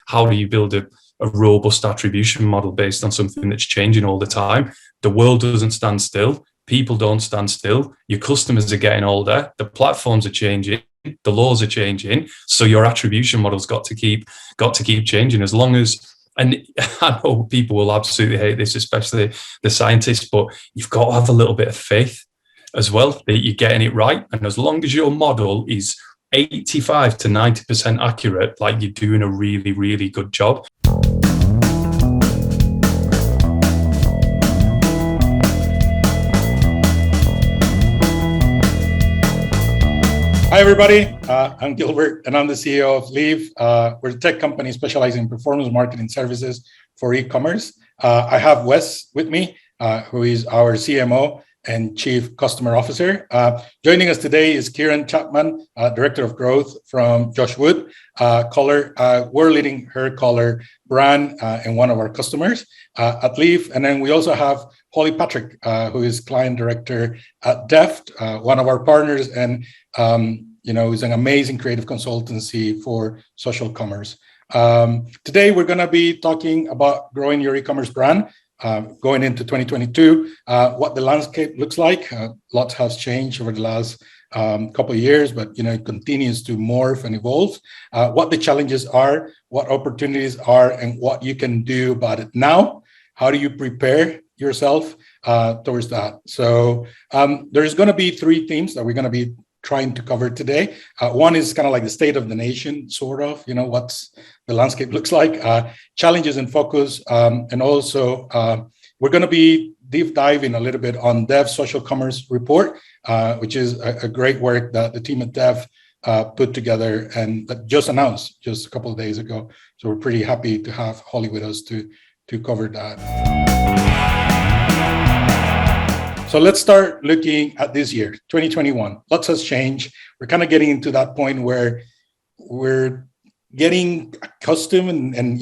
how do you build a robust attribution model based on something that's changing all the time? The world doesn't stand still. People don't stand still. Your customers are getting older. The platforms are changing. The laws are changing. So your attribution model's got to keep changing. As long as, and I know people will absolutely hate this, especially the scientists, but you've got to have a little bit of faith as well that you're getting it right. And as long as your model is 85 to 90% accurate, like, you're doing a really, really good job. Hi, everybody. I'm Gilbert, and I'm the CEO of Leave. We're a tech company specializing in performance marketing services for e-commerce. I have Wes with me, who is our CMO and Chief Customer Officer. Joining us today is Kieran Chapman, Director of Growth from Josh Wood, Color. We're leading her Color brand and one of our customers at Leave. And then we also have Holly Patrick, who is Client Director at Deft, one of our partners, and is an amazing creative consultancy for social commerce. Today, we're going to be talking about growing your e-commerce brand. Going into 2022, what the landscape looks like. Lots has changed over the last couple of years, but it continues to morph and evolve. What the challenges are, what opportunities are, and what you can do about it now. How do you prepare yourself towards that? So there's going to be three themes that we're going to be trying to cover today. One is kind of like the state of the nation, sort of, what's the landscape looks like, challenges and focus, and also we're going to be deep diving a little bit on Dev's social commerce report, which is a great work that the team at Dev put together and that just announced just a couple of days ago. So we're pretty happy to have Holly with us to cover that. So let's start looking at this year, 2021. Lots has changed. We're kind of getting into that point where we're getting accustomed and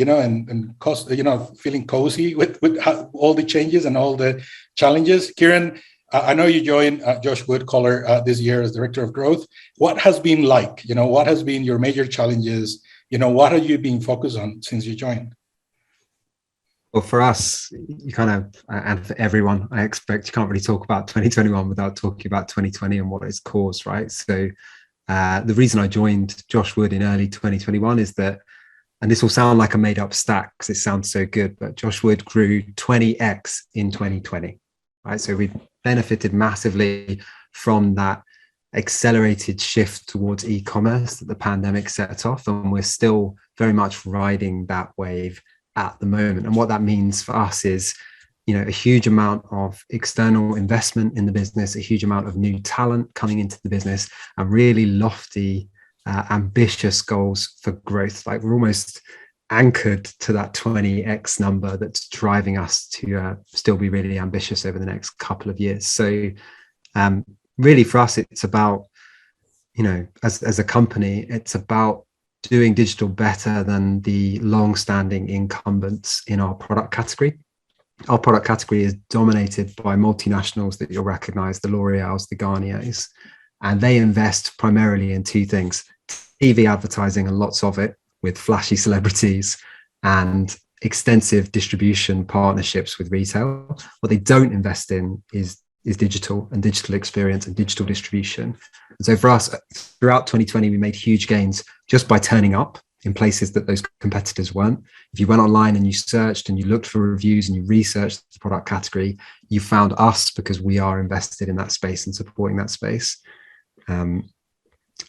feeling cozy with all the changes and all the challenges. Kieran, I know you joined Josh Wood Color this year as Director of Growth. What has been like? What has been your major challenges? What have you been focused on since you joined? Well, for us, and for everyone, I expect you can't really talk about 2021 without talking about 2020 and what it's caused, right? So the reason I joined Josh Wood in early 2021 is that, and this will sound like a made up stat because it sounds so good, but Josh Wood grew 20x in 2020, right? So we benefited massively from that accelerated shift towards e-commerce that the pandemic set off, and we're still very much riding that wave at the moment. And what that means for us is, a huge amount of external investment in the business, a huge amount of new talent coming into the business, and really lofty, ambitious goals for growth. Like, we're almost anchored to that 20x number that's driving us to still be really ambitious over the next couple of years. So really for us, it's about, as a company, it's about doing digital better than the long-standing incumbents in our product category. Our product category is dominated by multinationals that you'll recognize, the L'Oreals, the Garniers, and they invest primarily in two things: TV advertising, and lots of it, with flashy celebrities, and extensive distribution partnerships with retail. What they don't invest in is digital and digital experience and digital distribution. And so for us, throughout 2020, we made huge gains just by turning up in places that those competitors weren't. If you went online and you searched and you looked for reviews and you researched the product category, you found us because we are invested in that space and supporting that space. And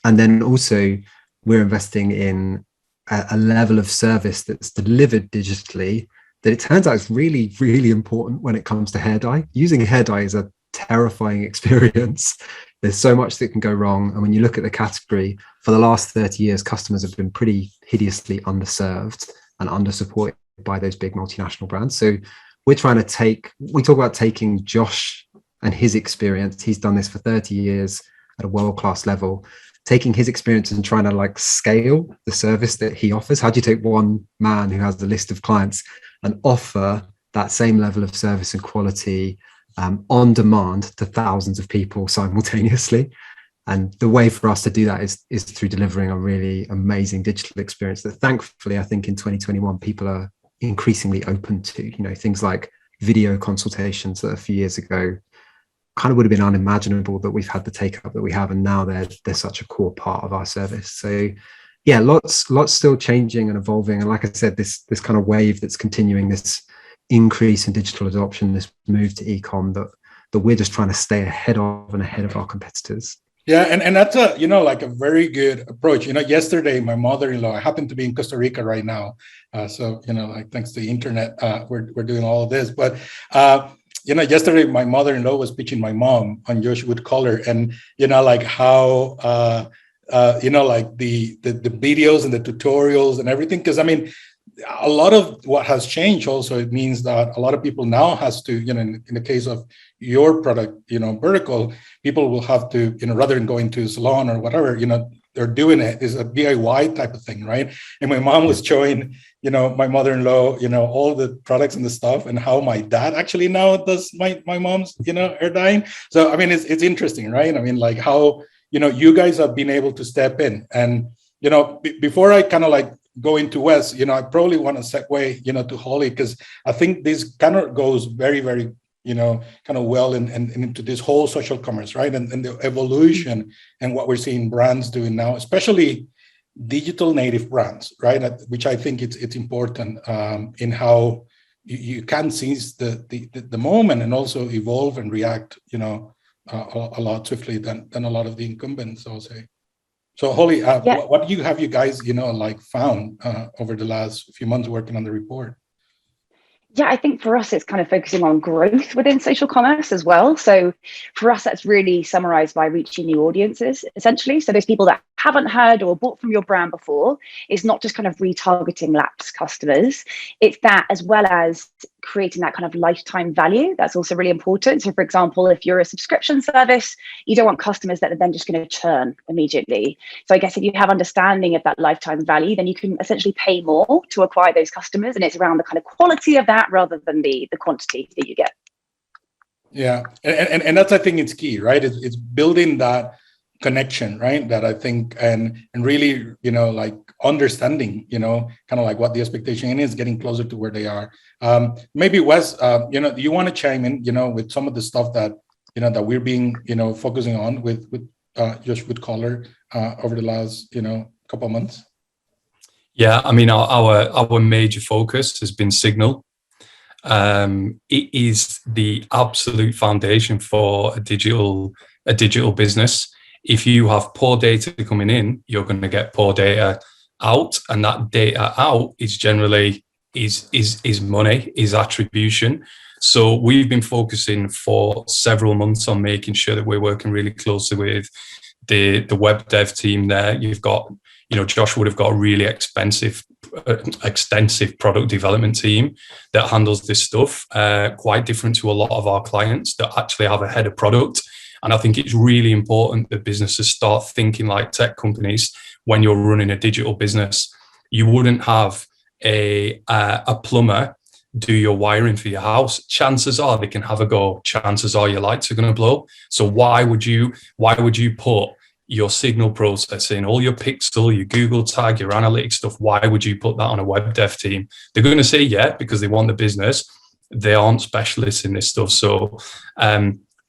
then also we're investing in a level of service that's delivered digitally that it turns out is really, really important when it comes to hair dye. Using hair dye is a terrifying experience. There's so much that can go wrong. And when you look at the category, for the last 30 years, customers have been pretty hideously underserved and under-supported by those big multinational brands. So we talk about taking Josh and his experience. He's done this for 30 years at a world-class level, taking his experience and trying to scale the service that he offers. How do you take one man who has a list of clients and offer that same level of service and quality on demand to thousands of people simultaneously? And the way for us to do that is through delivering a really amazing digital experience that thankfully, I think in 2021, people are increasingly open to, you know, things like video consultations that a few years ago kind of would have been unimaginable that we've had the take up that we have. And now they're such a core part of our service. So yeah, lots still changing and evolving. And like I said, this kind of wave that's continuing, this increase in digital adoption, this move to e-com that we're just trying to stay ahead of our competitors. Yeah, and that's a, you know, like a very good approach. You know, yesterday, my mother-in-law, I happen to be in Costa Rica right now. So, you know, like thanks to the internet, we're doing all of this. But, you know, yesterday, my mother-in-law was pitching my mom on Josh Wood Color, and, you know, like how, you know, like the videos and the tutorials and everything. Because, I mean, a lot of what has changed also, it means that a lot of people now has to, you know, in the case of your product, you know, vertical, people will have to, you know, rather than going to a salon or whatever, you know, they're doing it is a DIY type of thing, right? And my mom was showing, you know, my mother-in-law, you know, all the products and the stuff, and how my dad actually now does my mom's, you know, hair dyeing. So I mean, it's interesting, right? I mean, like how, you know, you guys have been able to step in. And, you know, before I kind of like go into Wes, you know, I probably want to segue, you know, to Holly, because I think this kind of goes very, very, you know, kind of well and into this whole social commerce, right? And the evolution and what we're seeing brands doing now, especially digital native brands, right? Which I think it's important in how you can seize the moment and also evolve and react, you know, a lot swiftly than a lot of the incumbents, I'll say. So Holly, what have you guys, you know, like found over the last few months working on the report? Yeah, I think for us, it's kind of focusing on growth within social commerce as well. So for us, that's really summarized by reaching new audiences, essentially. So those people that haven't heard or bought from your brand before, is not just kind of retargeting lapsed customers. It's that, as well as creating that kind of lifetime value. That's also really important. So for example, if you're a subscription service, you don't want customers that are then just going to churn immediately. So I guess if you have understanding of that lifetime value, then you can essentially pay more to acquire those customers. And it's around the kind of quality of that rather than the quantity that you get. Yeah, and that's, I think it's key, right? It's building that connection, right? That I think, and really, you know, like understanding, you know, kind of like what the expectation is, getting closer to where they are. Maybe Wes, you know, do you want to chime in, you know, with some of the stuff that, you know, that we're being, you know, focusing on with Josh Wood Color over the last, you know, couple of months? Yeah, I mean, our major focus has been signal. It is the absolute foundation for a digital business. If you have poor data coming in, you're going to get poor data out, and that data out is generally is money, is attribution. So we've been focusing for several months on making sure that we're working really closely with the web dev team there. You've got, you know, Josh would have got a really extensive product development team that handles this stuff, quite different to a lot of our clients that actually have a head of product. And I think it's really important that businesses start thinking like tech companies when you're running a digital business. You wouldn't have a plumber do your wiring for your house. Chances are they can have a go. Chances are your lights are going to blow. So why would you put your signal processing, all your pixel, your Google tag, your analytics stuff, why would you put that on a web dev team? They're going to say yeah, because they want the business. They aren't specialists in this stuff. So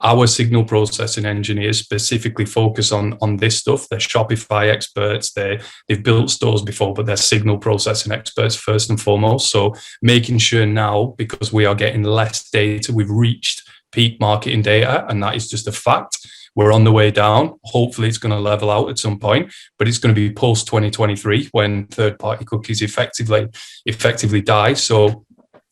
our signal processing engineers specifically focus on this stuff. They're Shopify experts. They've built stores before, but they're signal processing experts first and foremost. So making sure now, because we are getting less data, we've reached peak marketing data, and that is just a fact. We're on the way down. Hopefully it's going to level out at some point, but it's going to be post 2023 when third-party cookies effectively die. So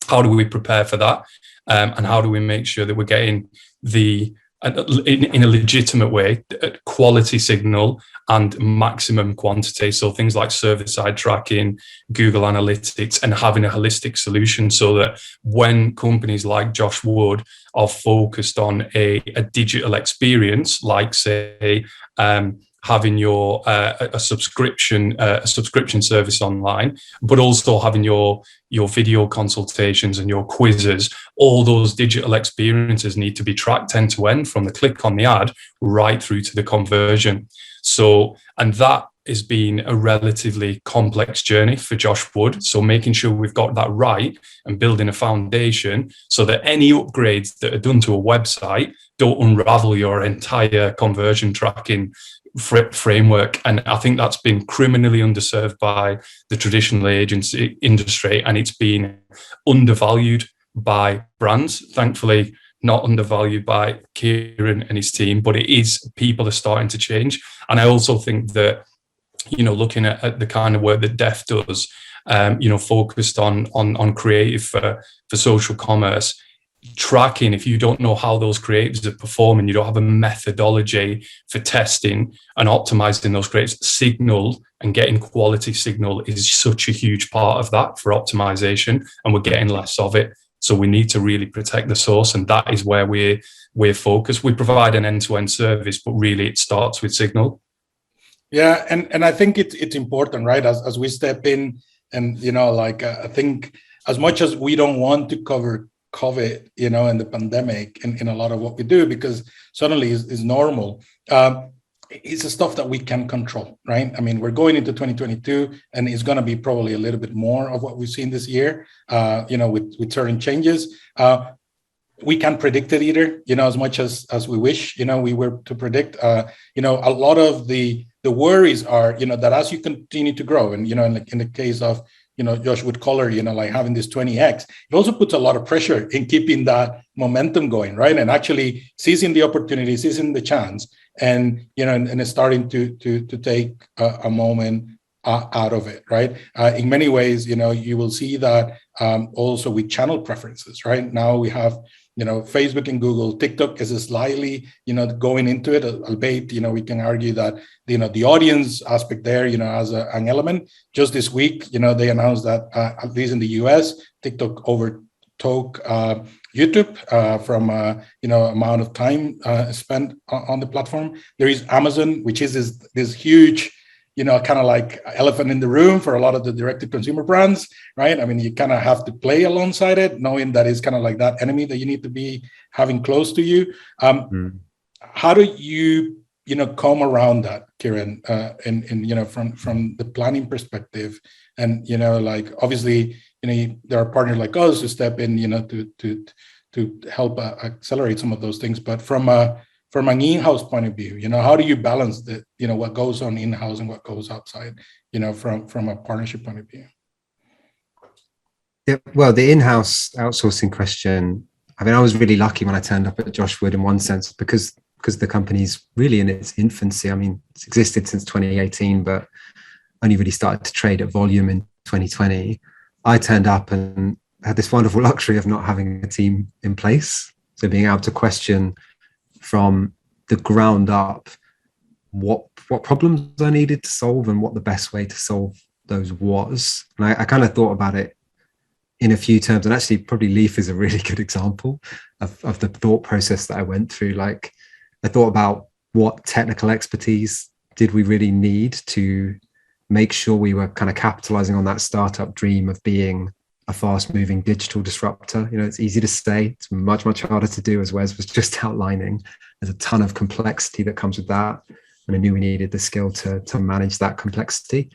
how do we prepare for that? And how do we make sure that we're getting in a legitimate way, quality signal and maximum quantity? So things like server-side tracking, Google Analytics, and having a holistic solution so that when companies like Josh Wood are focused on a digital experience, like say having your a subscription service online, but also having your video consultations and your quizzes. All those digital experiences need to be tracked end to end, from the click on the ad right through to the conversion. So, and that has been a relatively complex journey for Josh Wood. So making sure we've got that right and building a foundation so that any upgrades that are done to a website don't unravel your entire conversion tracking framework. And I think that's been criminally underserved by the traditional agency industry, and it's been undervalued by brands. Thankfully, not undervalued by Kieran and his team, but it is, people are starting to change. And I also think that, looking at the kind of work that Deft does, focused on creative for social commerce, tracking, if you don't know how those creatives are performing, you don't have a methodology for testing and optimizing those creatives, signal and getting quality signal is such a huge part of that for optimization, and we're getting less of it. So we need to really protect the source, and that is where we're focused. We provide an end-to-end service, but really it starts with signal. Yeah, and I think it's important, right? As we step in, and I think as much as we don't want to cover COVID, and the pandemic in a lot of what we do, because suddenly is normal. It's the stuff that we can control, right? I mean, we're going into 2022, and it's going to be probably a little bit more of what we've seen this year, with certain changes. We can't predict it either, as much as we wish, we were to predict. A lot of the worries are, that as you continue to grow, and, in the case of, Josh Wood Color, like having this 20x, it also puts a lot of pressure in keeping that momentum going, right? And actually seizing the opportunity, seizing the chance, and, and starting to take a moment out of it, right? In many ways, you will see that also with channel preferences, right? Now we have, Facebook and Google. TikTok is slightly, going into it, albeit, we can argue that, the audience aspect there, as an element. Just this week, they announced that, at least in the US, TikTok overtook YouTube from, amount of time spent on the platform. There is Amazon, which is this huge, kind of like elephant in the room for a lot of the direct-to-consumer brands, right? I mean, you kind of have to play alongside it, knowing that it's kind of like that enemy that you need to be having close to you. How do you, come around that, Kieran, and from the planning perspective? And, obviously, there are partners like us who step in, to help accelerate some of those things. But from an in-house point of view, how do you balance the, what goes on in-house and what goes outside, from a partnership point of view? Yeah, well, the in-house outsourcing question, I mean, I was really lucky when I turned up at Josh Wood in one sense, because the company's really in its infancy. I mean, it's existed since 2018, but only really started to trade at volume in 2020. I turned up and had this wonderful luxury of not having a team in place. So being able to question from the ground up what problems I needed to solve and what the best way to solve those was. And I kind of thought about it in a few terms, and actually probably Leaf is a really good example of the thought process that I went through. Like, I thought about what technical expertise did we really need to make sure we were kind of capitalizing on that startup dream of being a fast-moving digital disruptor. It's easy to say, it's much, much harder to do, as Wes was just outlining. There's a ton of complexity that comes with that, and I knew we needed the skill to manage that complexity.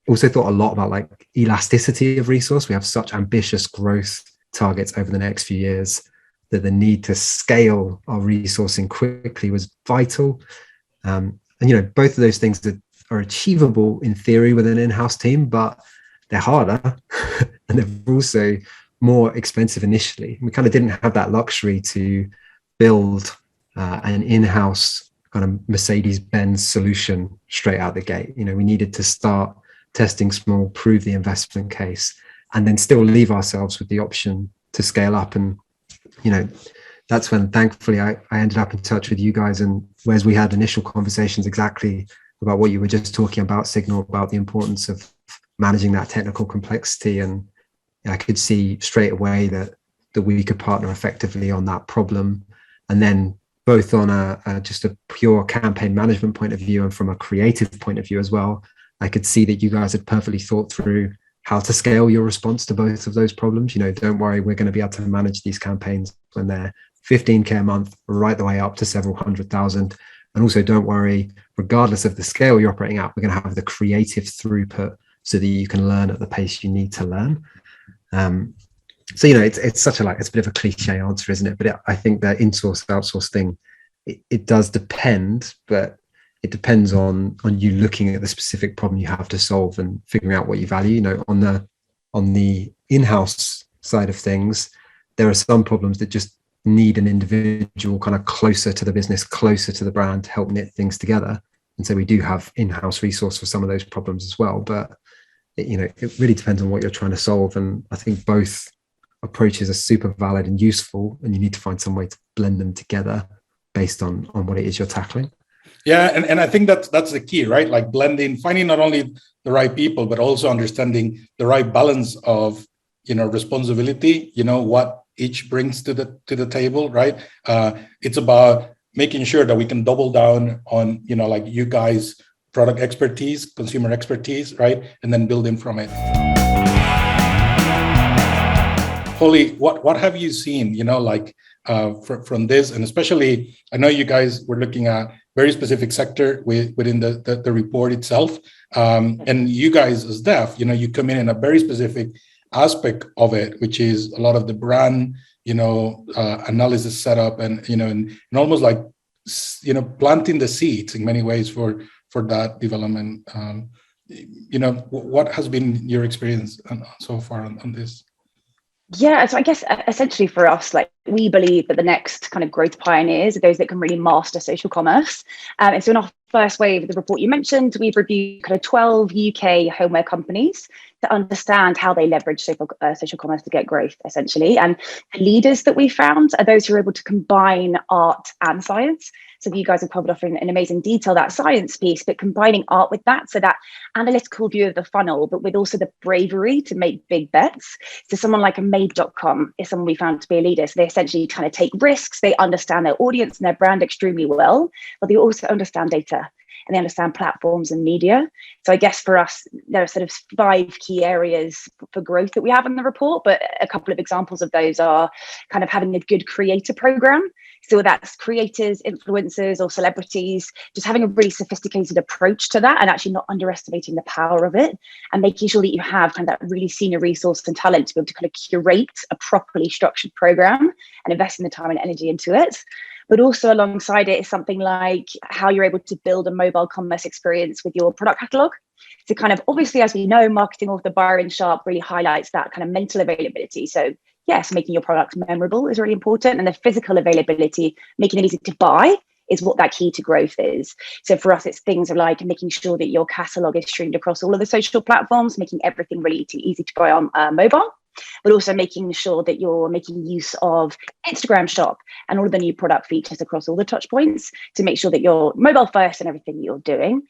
Also thought a lot about like elasticity of resource. We have such ambitious growth targets over the next few years that the need to scale our resourcing quickly was vital. And both of those things that are achievable in theory with an in-house team, but they're harder and they're also more expensive initially. We kind of didn't have that luxury to build an in-house kind of Mercedes-Benz solution straight out the gate. We needed to start testing small, prove the investment case, and then still leave ourselves with the option to scale up. And, that's when thankfully I ended up in touch with you guys, and whereas we had initial conversations exactly about what you were just talking about, Signal, about the importance of managing that technical complexity. And I could see straight away that we could partner effectively on that problem. And then both on just a pure campaign management point of view and from a creative point of view as well. I could see that you guys had perfectly thought through how to scale your response to both of those problems. Don't worry, we're going to be able to manage these campaigns when they're 15K a month, right the way up to several 100,000. And also, don't worry, regardless of the scale you're operating at, we're going to have the creative throughput so that you can learn at the pace you need to learn. So it's such it's a bit of a cliche answer, isn't it? But I think that in-source outsource thing, it does depend, but it depends on you looking at the specific problem you have to solve and figuring out what you value. On the in-house side of things, there are some problems that just need an individual kind of closer to the business, closer to the brand to help knit things together. And so we do have in-house resource for some of those problems as well. But it really depends on what you're trying to solve. And I think both approaches are super valid and useful, and you need to find some way to blend them together based on what it is you're tackling. Yeah, and I think that's the key, right? Like blending, finding not only the right people, but also understanding the right balance of responsibility, what each brings to the table, right? It's about making sure that we can double down on like you guys' product expertise, consumer expertise, right? And then building from it. Holly, what have you seen, from this? And especially, I know you guys were looking at very specific sector within the report itself. And you guys as Deft, you come in a very specific aspect of it, which is a lot of the brand, analysis setup and almost like, planting the seeds in many ways for that development. What has been your experience so far on this? Yeah, so I guess essentially for us, we believe that the next kind of growth pioneers are those that can really master social commerce. And so in our first wave of the report you mentioned, we've reviewed kind of 12 UK homeware companies to understand how they leverage social commerce to get growth, essentially. And the leaders that we found are those who are able to combine art and science. So you guys have covered off in amazing detail that science piece, but combining art with that, so that analytical view of the funnel, but with also the bravery to make big bets. So someone like a Made.com is someone we found to be a leader. So they essentially kind of take risks, they understand their audience and their brand extremely well, but they also understand data and they understand platforms and media. So I guess for us, there are sort of 5 key areas for growth that we have in the report, but a couple of examples of those are kind of having a good creator program. So that's creators, influencers, or celebrities, just having a really sophisticated approach to that and actually not underestimating the power of it, and making sure that you have kind of that really senior resource and talent to be able to kind of curate a properly structured program and invest in the time and energy into it. But also alongside it is something like how you're able to build a mobile commerce experience with your product catalog. So kind of obviously, as we know, marketing author Byron Sharp really highlights that kind of mental availability. So yes, making your product memorable is really important. And the physical availability, making it easy to buy, is what that key to growth is. So for us, it's things like making sure that your catalog is streamed across all of the social platforms, making everything really easy to buy on mobile, but also making sure that you're making use of Instagram Shop and all of the new product features across all the touch points to make sure that you're mobile first in everything you're doing.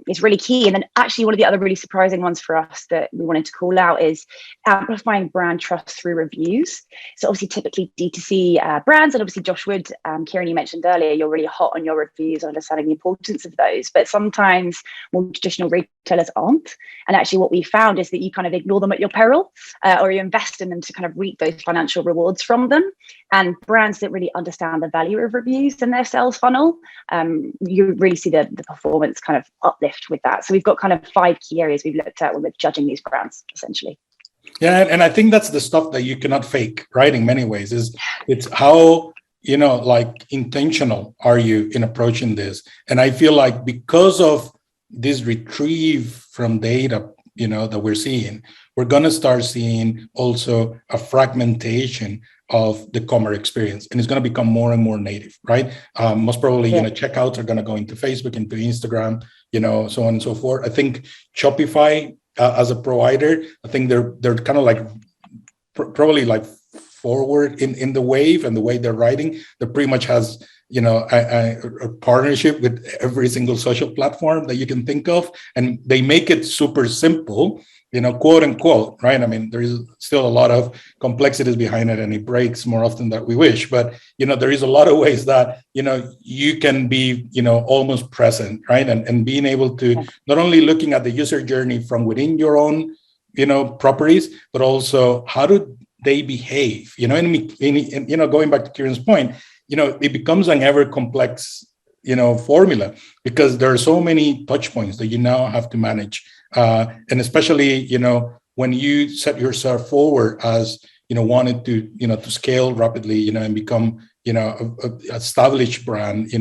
Is really key. And then actually one of the other really surprising ones for us that we wanted to call out is amplifying brand trust through reviews. So obviously typically D2C brands, and obviously Josh Wood, Kieran, you mentioned earlier, you're really hot on your reviews, understanding the importance of those, but sometimes more traditional retailers aren't. And actually what we found is that you kind of ignore them at your peril, or you invest in them to kind of reap those financial rewards from them. And brands that really understand the value of reviews in their sales funnel, you really see the performance kind of uplift with that. So we've got kind of 5 key areas we've looked at when we're judging these brands, essentially. Yeah, and I think that's the stuff that you cannot fake, right? In many ways, it's how, like intentional are you in approaching this? And I feel like because of this retrieve from data, that we're seeing, we're going to start seeing also a fragmentation of the commerce experience, and it's going to become more and more native, right? Most probably, checkouts are going to go into Facebook, into Instagram, so on and so forth. I think Shopify as a provider, I think they're kind of like probably like forward in the wave and the way they're riding. That pretty much has a partnership with every single social platform that you can think of, and they make it super simple quote unquote, right? I mean, there is still a lot of complexities behind it, and it breaks more often than we wish. But there is a lot of ways that you can be almost present, right? And being able to not only looking at the user journey from within your own properties, but also how do they behave? And going back to Kieran's point, it becomes an ever complex formula, because there are so many touch points that you now have to manage. And especially, when you set yourself forward as, wanted to scale rapidly, and become, a established brand,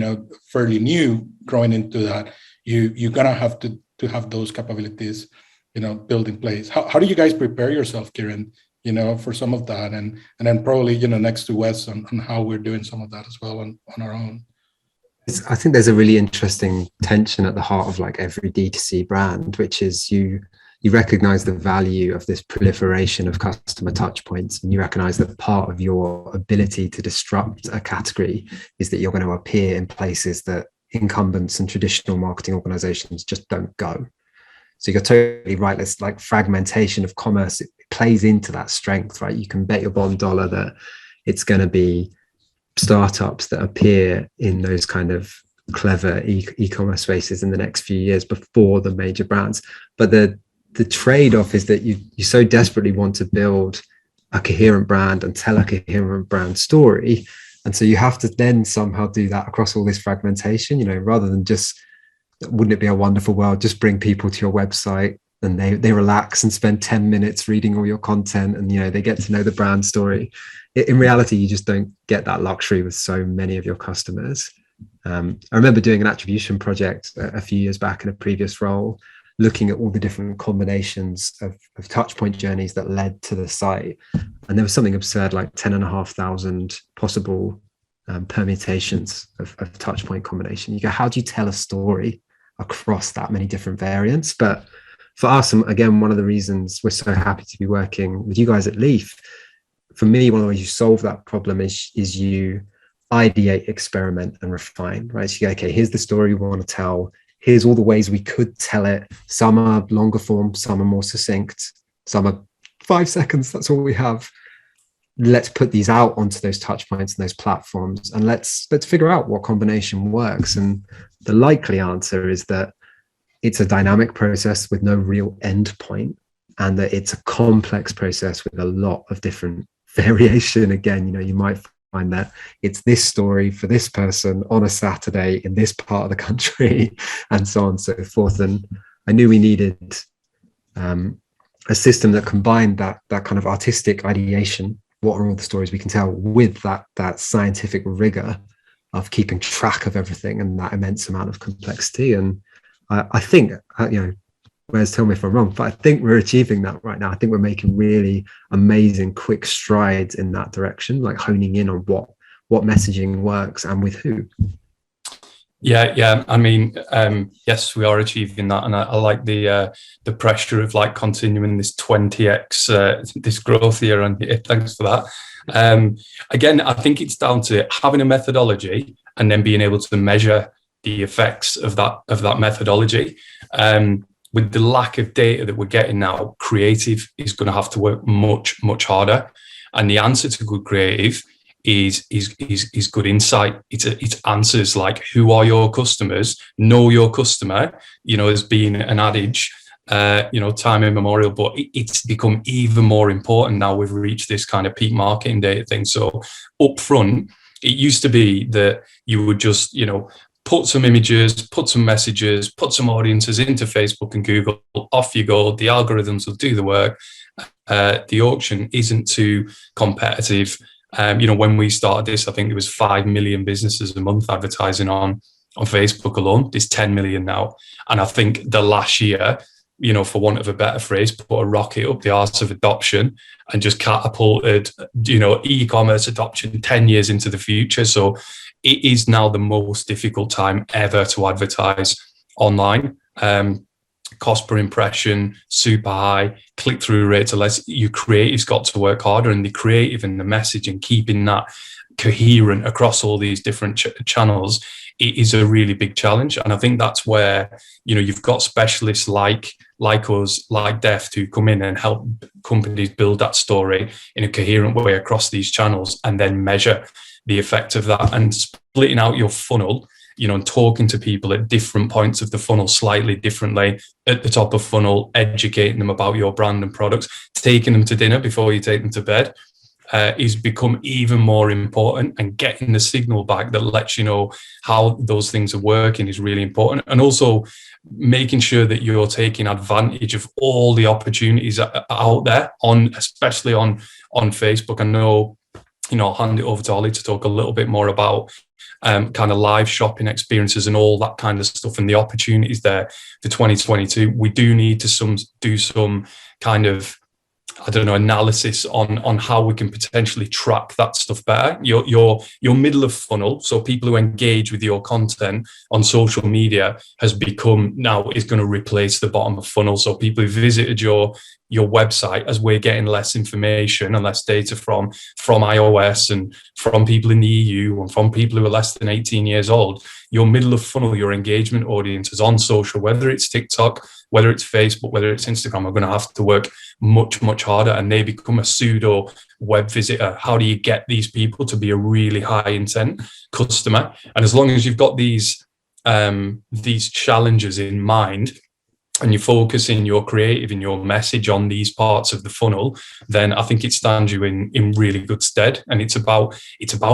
fairly new growing into that, you're going to have to have those capabilities, built in place. How do you guys prepare yourself, Kieran, for some of that? And then probably, next to Wes on how we're doing some of that as well on our own. I think there's a really interesting tension at the heart of like every D2C brand, which is you recognize the value of this proliferation of customer touch points, and you recognize that part of your ability to disrupt a category is that you're going to appear in places that incumbents and traditional marketing organizations just don't go. So you're totally right. It's like fragmentation of commerce. It plays into that strength, right? You can bet your bottom dollar that it's going to be startups that appear in those kind of clever e-commerce spaces in the next few years before the major brands. But the trade-off is that you so desperately want to build a coherent brand and tell a coherent brand story. And so you have to then somehow do that across all this fragmentation, rather than just, wouldn't it be a wonderful world, just bring people to your website and they relax and spend 10 minutes reading all your content, and they get to know the brand story. In reality, you just don't get that luxury with so many of your customers. I remember doing an attribution project a few years back in a previous role, looking at all the different combinations of touchpoint journeys that led to the site. And there was something absurd, like 10,500 possible permutations of touchpoint combination. You go, how do you tell a story across that many different variants? But for us, and again, one of the reasons we're so happy to be working with you guys at Leaf, for me, one of the ways you solve that problem is you ideate, experiment, and refine, right? So you go, okay, here's the story we want to tell. Here's all the ways we could tell it. Some are longer form, some are more succinct, some are 5 seconds. That's all we have. Let's put these out onto those touch points and those platforms, and let's figure out what combination works. And the likely answer is that it's a dynamic process with no real end point, and that it's a complex process with a lot of different variation. Again, you might find that it's this story for this person on a Saturday in this part of the country, and so on and so forth. And I knew we needed a system that combined that kind of artistic ideation, what are all the stories we can tell, with that scientific rigor of keeping track of everything and that immense amount of complexity. And I think, Wes, tell me if I'm wrong, but I think we're achieving that right now. I think we're making really amazing, quick strides in that direction, like honing in on what messaging works and with who. Yeah. I mean, yes, we are achieving that, and I like the pressure of like continuing this 20x this growth year, and thanks for that. Again, I think it's down to having a methodology and then being able to measure the effects of that methodology. With the lack of data that we're getting now, creative is going to have to work much, much harder. And the answer to good creative is good insight. It's answers like, who are your customers? Know your customer, has been an adage, time immemorial, but it's become even more important now we've reached this kind of peak marketing data thing. So up front, it used to be that you would just, put some images, put some messages, put some audiences into Facebook and Google, off you go. The algorithms will do the work. The auction isn't too competitive. When we started this, I think there was 5 million businesses a month advertising on Facebook alone. There's 10 million now. And I think the last year, for want of a better phrase, put a rocket up the arse of adoption and just catapulted, e-commerce adoption 10 years into the future. So it is now the most difficult time ever to advertise online. Cost per impression, super high, click-through rates are less. Your creative's got to work harder, and the creative and the message and keeping that coherent across all these different channels it is a really big challenge. And I think that's where, you've got specialists like us, like Deft, who come in and help companies build that story in a coherent way across these channels, and then measure the effect of that, and splitting out your funnel, and talking to people at different points of the funnel slightly differently. At the top of funnel, educating them about your brand and products, taking them to dinner before you take them to bed, is become even more important, and getting the signal back that lets you know how those things are working is really important. And also making sure that you're taking advantage of all the opportunities out there, especially on Facebook. I know, I'll hand it over to Ollie to talk a little bit more about kind of live shopping experiences and all that kind of stuff, and the opportunities there for 2022. We do need to do some kind of, analysis on how we can potentially track that stuff better. Your middle of funnel, so people who engage with your content on social media, is going to replace the bottom of funnel. So people who visited your website, as we're getting less information and less data from iOS and from people in the EU and from people who are less than 18 years old, your middle of funnel, your engagement audiences on social, whether it's TikTok, whether it's Facebook, whether it's Instagram, are going to have to work much, much harder, and they become a pseudo web visitor. How do you get these people to be a really high intent customer? And as long as you've got these challenges in mind, and you're focusing your creative and your message on these parts of the funnel, then I think it stands you in really good stead. And it's about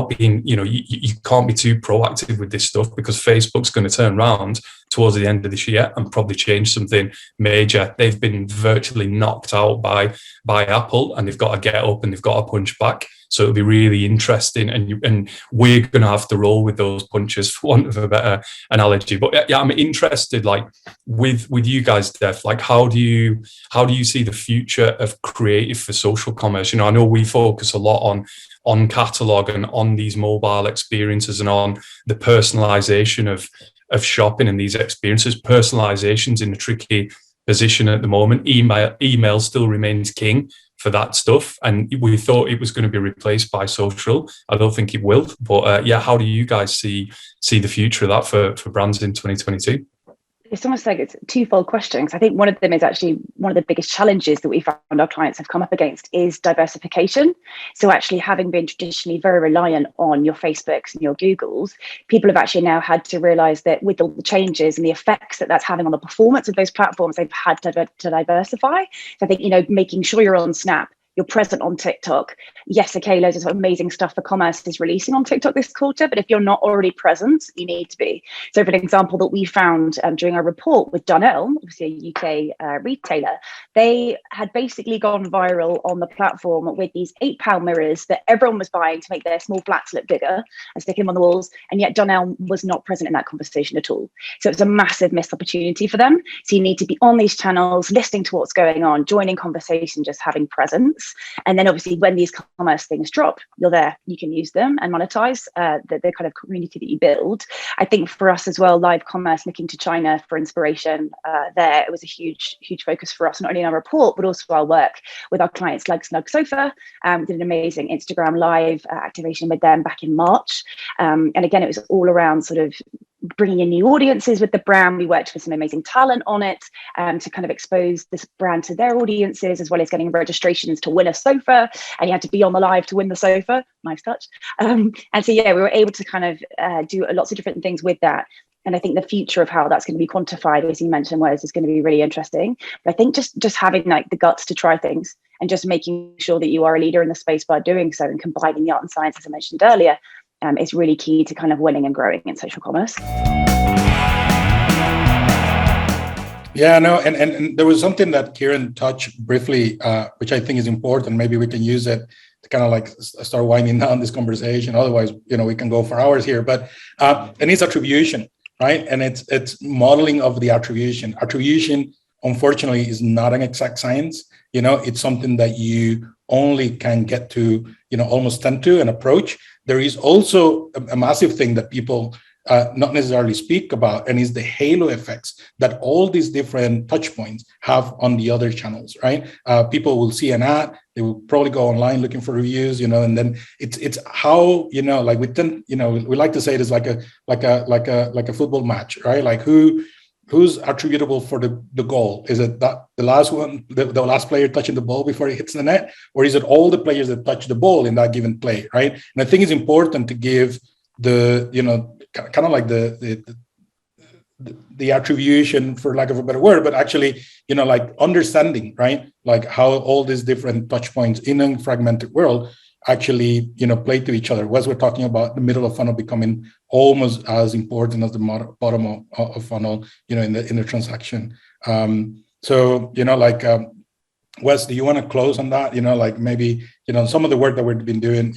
being, you can't be too proactive with this stuff, because Facebook's going to turn around towards the end of this year and probably change something major. They've been virtually knocked out by Apple, and they've got to get up and they've got to punch back. So it'll be really interesting, and we're going to have to roll with those punches, for want of a better analogy. But yeah, I'm interested, like with you guys, Def, like how do you see the future of creative for social commerce? I know we focus a lot on catalog and on these mobile experiences and on the personalization of shopping and these experiences. Personalization's in a tricky position at the moment. Email still remains king for that stuff, and we thought it was going to be replaced by social. I don't think it will, but how do you guys see the future of that for brands in 2022? It's almost like it's a twofold question. I think one of them is actually one of the biggest challenges that we found our clients have come up against is diversification. So actually, having been traditionally very reliant on your Facebooks and your Googles, people have actually now had to realize that with all the changes and the effects that that's having on the performance of those platforms, they've had to diversify. So I think, making sure you're on Snap, you're present on TikTok. Yes, okay, loads of amazing stuff for commerce is releasing on TikTok this quarter, but if you're not already present, you need to be. So for an example that we found during our report with Dunelm, obviously a UK retailer, they had basically gone viral on the platform with these £8 mirrors that everyone was buying to make their small flats look bigger and stick them on the walls, and yet Dunelm was not present in that conversation at all. So it's a massive missed opportunity for them. So you need to be on these channels, listening to what's going on, joining conversation, just having presence. And then obviously when these commerce things drop, you're there, you can use them and monetize the kind of community that you build. I think for us as well, live commerce, looking to China for inspiration there, it was a huge focus for us, not only in our report, but also our work with our clients like Snug Sofa. We did an amazing Instagram live activation with them back in March. And again, it was all around sort of bringing in new audiences with the brand. We worked with some amazing talent on it to kind of expose this brand to their audiences, as well as getting registrations to win a sofa, and you had to be on the live to win the sofa. Nice touch. And so we were able to kind of do lots of different things with that. And I think the future of how that's going to be quantified, as you mentioned, Wes, is going to be really interesting. But I think just having like the guts to try things and just making sure that you are a leader in the space by doing so, and combining the art and science, as I mentioned earlier, is really key to kind of winning and growing in social commerce. Yeah, no, and there was something that Kieran touched briefly, which I think is important. Maybe we can use it to kind of like start winding down this conversation. Otherwise, we can go for hours here. But and it's attribution, right? And it's modeling of the attribution. Attribution, unfortunately, is not an exact science. It's something that you only can get to, almost tend to and approach. There is also a massive thing that people not necessarily speak about, and is the halo effects that all these different touch points have on the other channels, right? People will see an ad, They will probably go online looking for reviews, and then it's how, like we tend, we like to say it is like a football match, right? Like who's attributable for the goal? Is it that the last one, the last player touching the ball before it hits the net, or is it all the players that touch the ball in that given play, right? And I think it's important to give the, kind of like the attribution, for lack of a better word, but actually, like understanding, right? Like how all these different touch points in a fragmented world actually, play to each other. As we're talking about the middle of funnel becoming almost as important as the bottom of funnel, in the transaction. So, Wes, do you want to close on that? Like maybe, some of the work that we've been doing,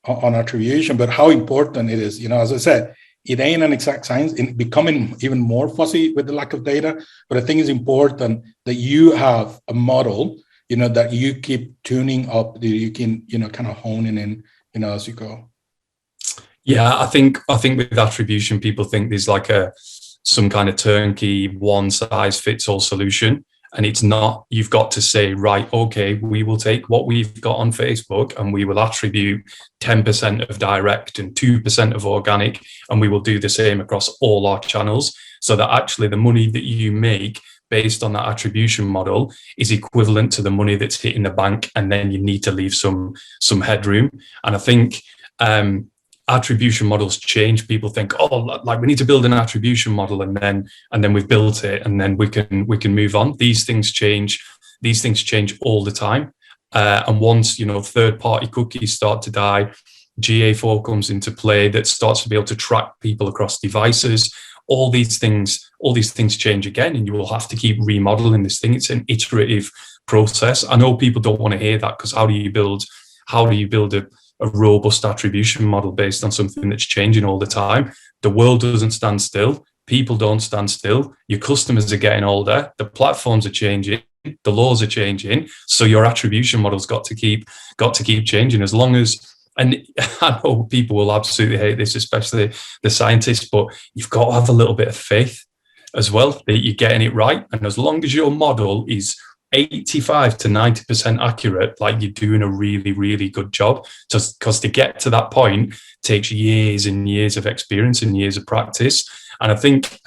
on attribution, but how important it is, as I said, it ain't an exact science, in becoming even more fussy with the lack of data. But I think it's important that you have a model, that you keep tuning up, that you can, kind of honing in, as you go. Yeah, I think with attribution, people think there's like some kind of turnkey one size fits all solution. And it's not. You've got to say, right, okay, we will take what we've got on Facebook and we will attribute 10% of direct and 2% of organic, and we will do the same across all our channels, so that actually the money that you make based on that attribution model is equivalent to the money that's hitting the bank, and then you need to leave some headroom. And I think attribution models change. People think, oh, like we need to build an attribution model, and then we've built it, and then we can move on. These things change all the time. And once, third-party cookies start to die, GA4 comes into play that starts to be able to track people across devices. All these things change again, and you will have to keep remodeling this thing. It's an iterative process. I know people don't want to hear that, because how do you build a robust attribution model based on something that's changing all the time? The world doesn't stand still. People don't stand still. Your customers are getting older. The platforms are changing. The laws are changing. So your attribution model's got to keep changing. As long as, and I know people will absolutely hate this, especially the scientists, but you've got to have a little bit of faith as well that you're getting it right. And as long as your model is 85 to 90% accurate, like you're doing a really, really good job. Just because to get to that point takes years and years of experience and years of practice. And I think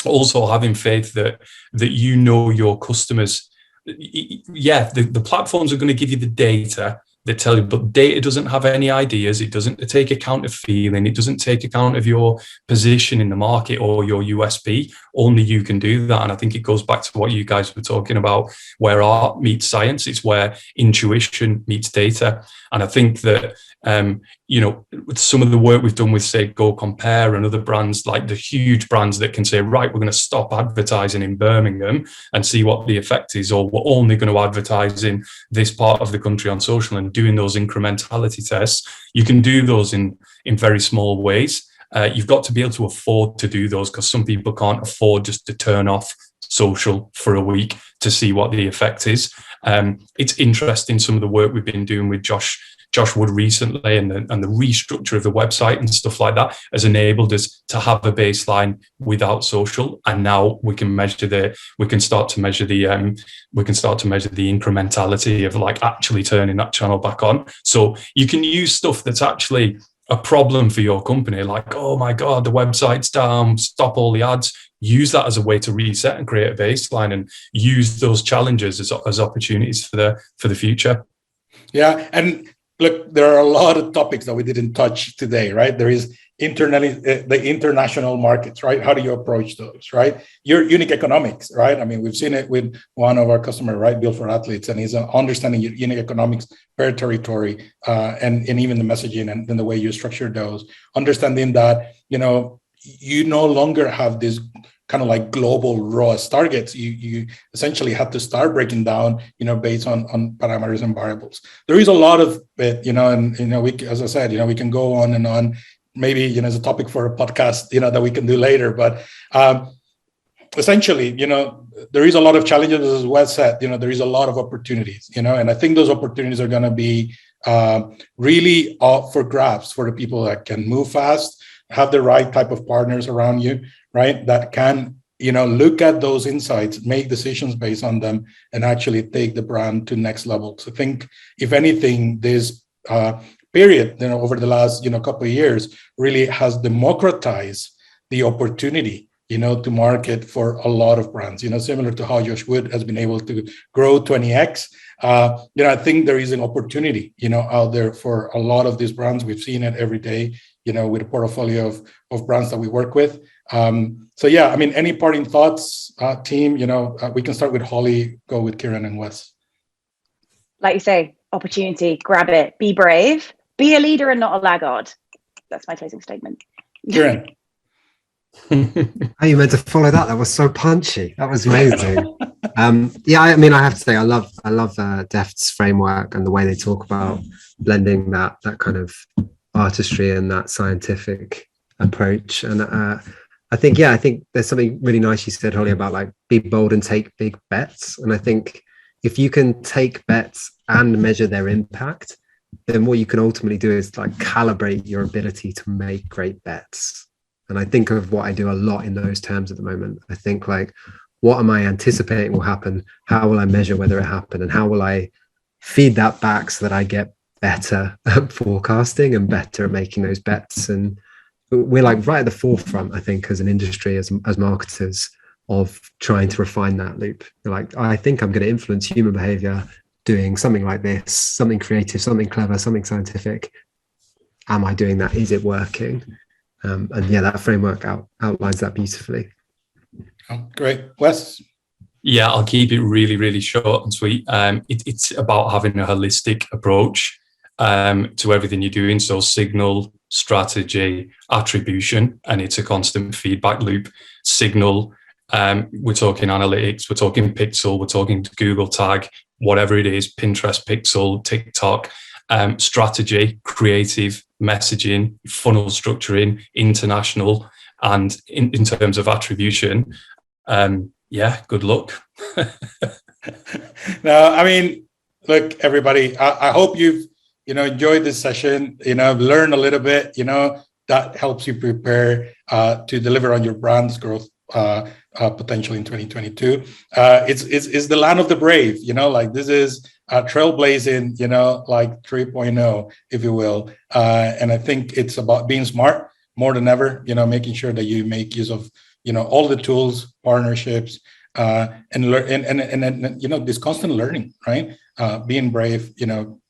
also having faith that your customers, the platforms are going to give you the data that tell you, but data doesn't have any ideas. It doesn't take account of feeling. It doesn't take account of your position in the market or your USP. Only you can do that. And I think it goes back to what you guys were talking about, where art meets science. It's where intuition meets data. And I think that, with some of the work we've done with, say, Go Compare and other brands, like the huge brands that can say, right, we're going to stop advertising in Birmingham and see what the effect is, or we're only going to advertise in this part of the country on social, and doing those incrementality tests. You can do those in very small ways. You've got to be able to afford to do those, because some people can't afford just to turn off social for a week to see what the effect is. It's interesting, some of the work we've been doing with Josh Wood recently, and the restructure of the website and stuff like that has enabled us to have a baseline without social, and now we can start to measure the incrementality of like actually turning that channel back on. So you can use stuff that's actually a problem for your company, like, oh my God, the website's down, stop all the ads. Use that as a way to reset and create a baseline, and use those challenges as opportunities for the future. Yeah, and look, there are a lot of topics that we didn't touch today, right? There is the international markets, right? How do you approach those, right? Your unique economics, right? I mean, we've seen it with one of our customers, right? Built for Athletes, and he's understanding your unique economics per territory, and even the messaging and the way you structure those. Understanding that, you no longer have this kind of like global ROAS targets. You essentially have to start breaking down, based on parameters and variables. There is a lot of it, and we, as I said, we can go on and on. Maybe, as a topic for a podcast, that we can do later. But essentially, there is a lot of challenges, as Wes said. There is a lot of opportunities, and I think those opportunities are going to be really up for grabs for the people that can move fast, have the right type of partners around you, right? That can look at those insights, make decisions based on them, and actually take the brand to next level. So I think, if anything, this period, over the last, couple of years, really has democratized the opportunity, to market for a lot of brands, similar to how Josh Wood has been able to grow 20x. I think there is an opportunity, out there for a lot of these brands. We've seen it every day, with a portfolio of brands that we work with. So yeah, I mean, any parting thoughts, team? We can start with Holly, go with Kieran and Wes. Like you say, opportunity, grab it, be brave, be a leader and not a laggard. That's my closing statement. Kieran. How you meant to follow that? That was so punchy. That was amazing. Yeah, I mean, I have to say, I love Deft's framework and the way they talk about blending that kind of artistry and that scientific approach. And I think there's something really nice you said, Holly, about like be bold and take big bets. And I think if you can take bets and measure their impact, then what you can ultimately do is like calibrate your ability to make great bets. And I think of what I do a lot in those terms at the moment. I think like, what am I anticipating will happen? How will I measure whether it happened? And how will I feed that back so that I get better at forecasting and better at making those bets? And we're like right at the forefront, I think, as an industry, as marketers, of trying to refine that loop. You're like, I think I'm going to influence human behavior doing something like this, something creative, something clever, something scientific. Am I doing that? Is it working? And yeah, that framework outlines that beautifully. Oh, great. Wes? Yeah, I'll keep it really, really short and sweet. It's about having a holistic approach to everything you're doing. So signal, strategy, attribution, and it's a constant feedback loop. Signal, we're talking analytics, we're talking pixel, we're talking Google tag, whatever it is, Pinterest pixel, TikTok. Strategy, creative, messaging, funnel structuring, international, and in terms of attribution, yeah, good luck. No, I mean, look, everybody, I hope you've enjoyed this session, learn a little bit, that helps you prepare to deliver on your brand's growth potential in 2022. It's the land of the brave, like this is trailblazing, like 3.0, if you will. And I think it's about being smart more than ever, making sure that you make use of, all the tools, partnerships, and learn, and this constant learning, right? Being brave,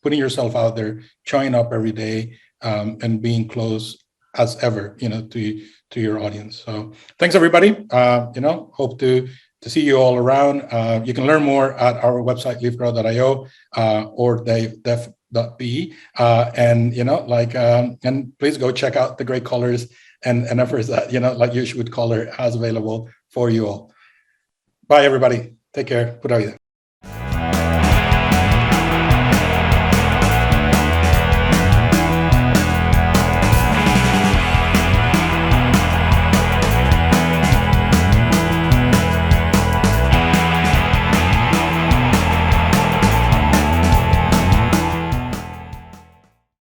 putting yourself out there, showing up every day, and being close as ever, to your audience. So thanks, everybody. Hope to see you all around. You can learn more at our website, leafgrow.io, or deft.be. And please go check out the great colors and efforts that, like You Should Color has available for you all. Bye, everybody. Take care. Put out.